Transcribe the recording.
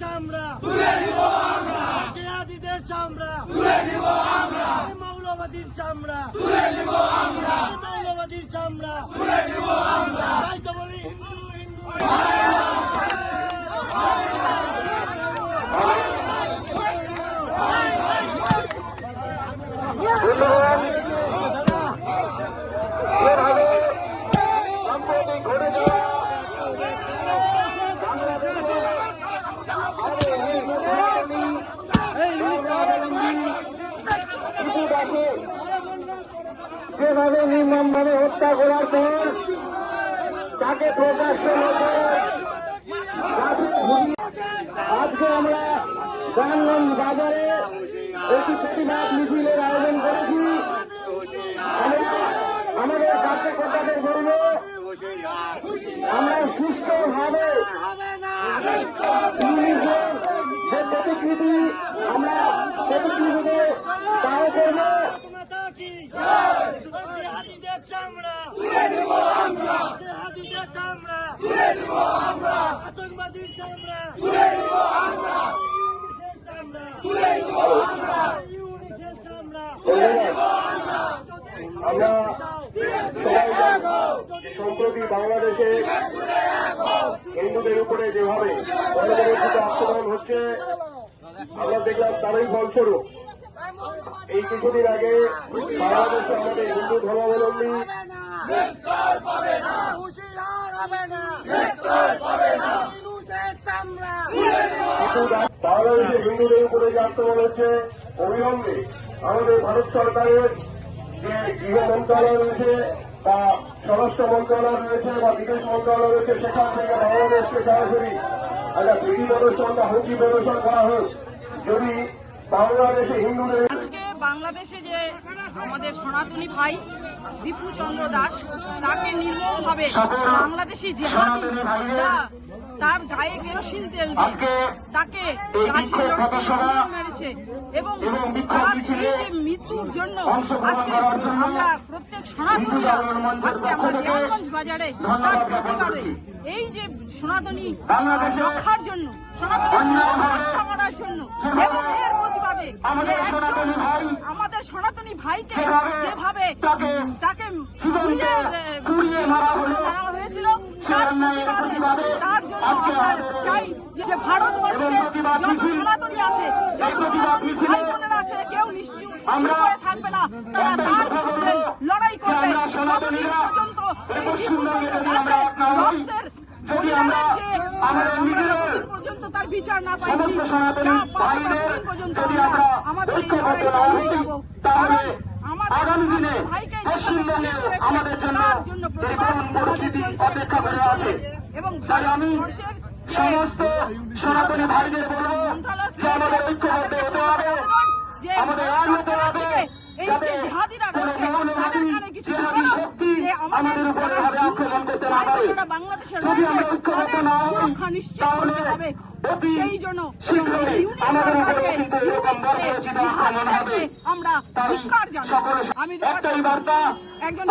চামড়া জিহাদিদের চামড়া মৌলবাদীর চামড়া মৌলবাদীর চামড়া তাই তো বলি যেভাবে নির্মমভাবে হত্যা করার পর তাকে প্রকাশ্য আজকে আমরা রামগঞ্জ বাজারে একটি প্রতিবাদ মিছিলের আয়োজন করেছি। আমরা আমাদের কার্যকর্তাদের বলব আমরা সুস্থভাবে যে প্রতিকৃতি আমরা প্রতিকৃতিকে দাহ করব। জিহাদিদের চামড়া জিহাদিদের চামড়া আতঙ্কবাদীর চামড়া ইউনিসের চামড়া আমরা সম্প্রতি বাংলাদেশে হিন্দুদের উপরে যেভাবে গণতান্ত্রিক আক্রমণ হচ্ছে আমরা দেখলাম তারই ফলস্বরূপ এই কিছুদিন আগে বাংলাদেশে আমাদের হিন্দু ধর্মাবলম্বী বাংলাদেশের হিন্দুদের উপরে যে আক্রমণ হচ্ছে অবিলম্বে আমাদের ভারত সরকারের যে গৃহ মন্ত্রণালয় রয়েছে বা স্বরাষ্ট্র মন্ত্রণালয় রয়েছে বা বিদেশ মন্ত্রণালয় রয়েছে সেখান থেকে বাংলাদেশকে সরাসরি একটা বিধি প্রদর্শন বা হুমকি প্রদর্শন করা হোক। যদি বাংলাদেশে হিন্দুদের আজকে বাংলাদেশে যে আমাদের সনাতনী ভাই দীপু চন্দ্র দাস তাকে নির্মমভাবে বাংলাদেশি জিহাদি তার গায়ে কেরোসিন তেল দিয়ে তাকে গাছের মেরেছে এবং তার এই যে মৃত্যুর জন্য আজকে আমরা প্রত্যেক সনাতনীরা আজকে আমরা দেওয়ানগঞ্জ বাজারে তার প্রতিবাদে এই যে সনাতনী রক্ষার জন্য সনাতনী রক্ষা করার জন্য এবং এর প্রতিবাদে আমাদের সনাতনী ভাইকে যেভাবে তাকে মারা হয়েছিল তার প্রতিবাদে তার জন্য আমরা চাই যে ভারতবর্ষে যত সনাতনী আছে যত সনাতনী ভাই বোনেরা আছে কেউ নিশ্চুপ হয়ে থাকবে না, তারা তার বিরুদ্ধে লড়াই করবে যতদিন পর্যন্ত এই দীপু চন্দ্র দাসের রক্তের বলিদানের যে আমরা যতদিন পর্যন্ত তার বিচার না পাইছি যা পাবো ততদিন পর্যন্ত আমরা আমাদের এই লড়াই চালিয়ে যাব। কারণ আমাদের ভাইকে তার জন্য প্রতিবাদ আমাদের চলছে এবং ভারতবর্ষের সমস্ত সনাতনী ভাইদের বলবো যে সরকার থেকে এই যে জিহাদিরা রয়েছে তাদের কানে কিছু যে আমাদের বাংলাদেশে রয়েছে তাদের সুরক্ষা নিশ্চিত করতে হবে। সেই জন্য ইউনিট সরকারকে জিহাদিদেরকে আমরা ধিক্কার জানাই। আমি একজন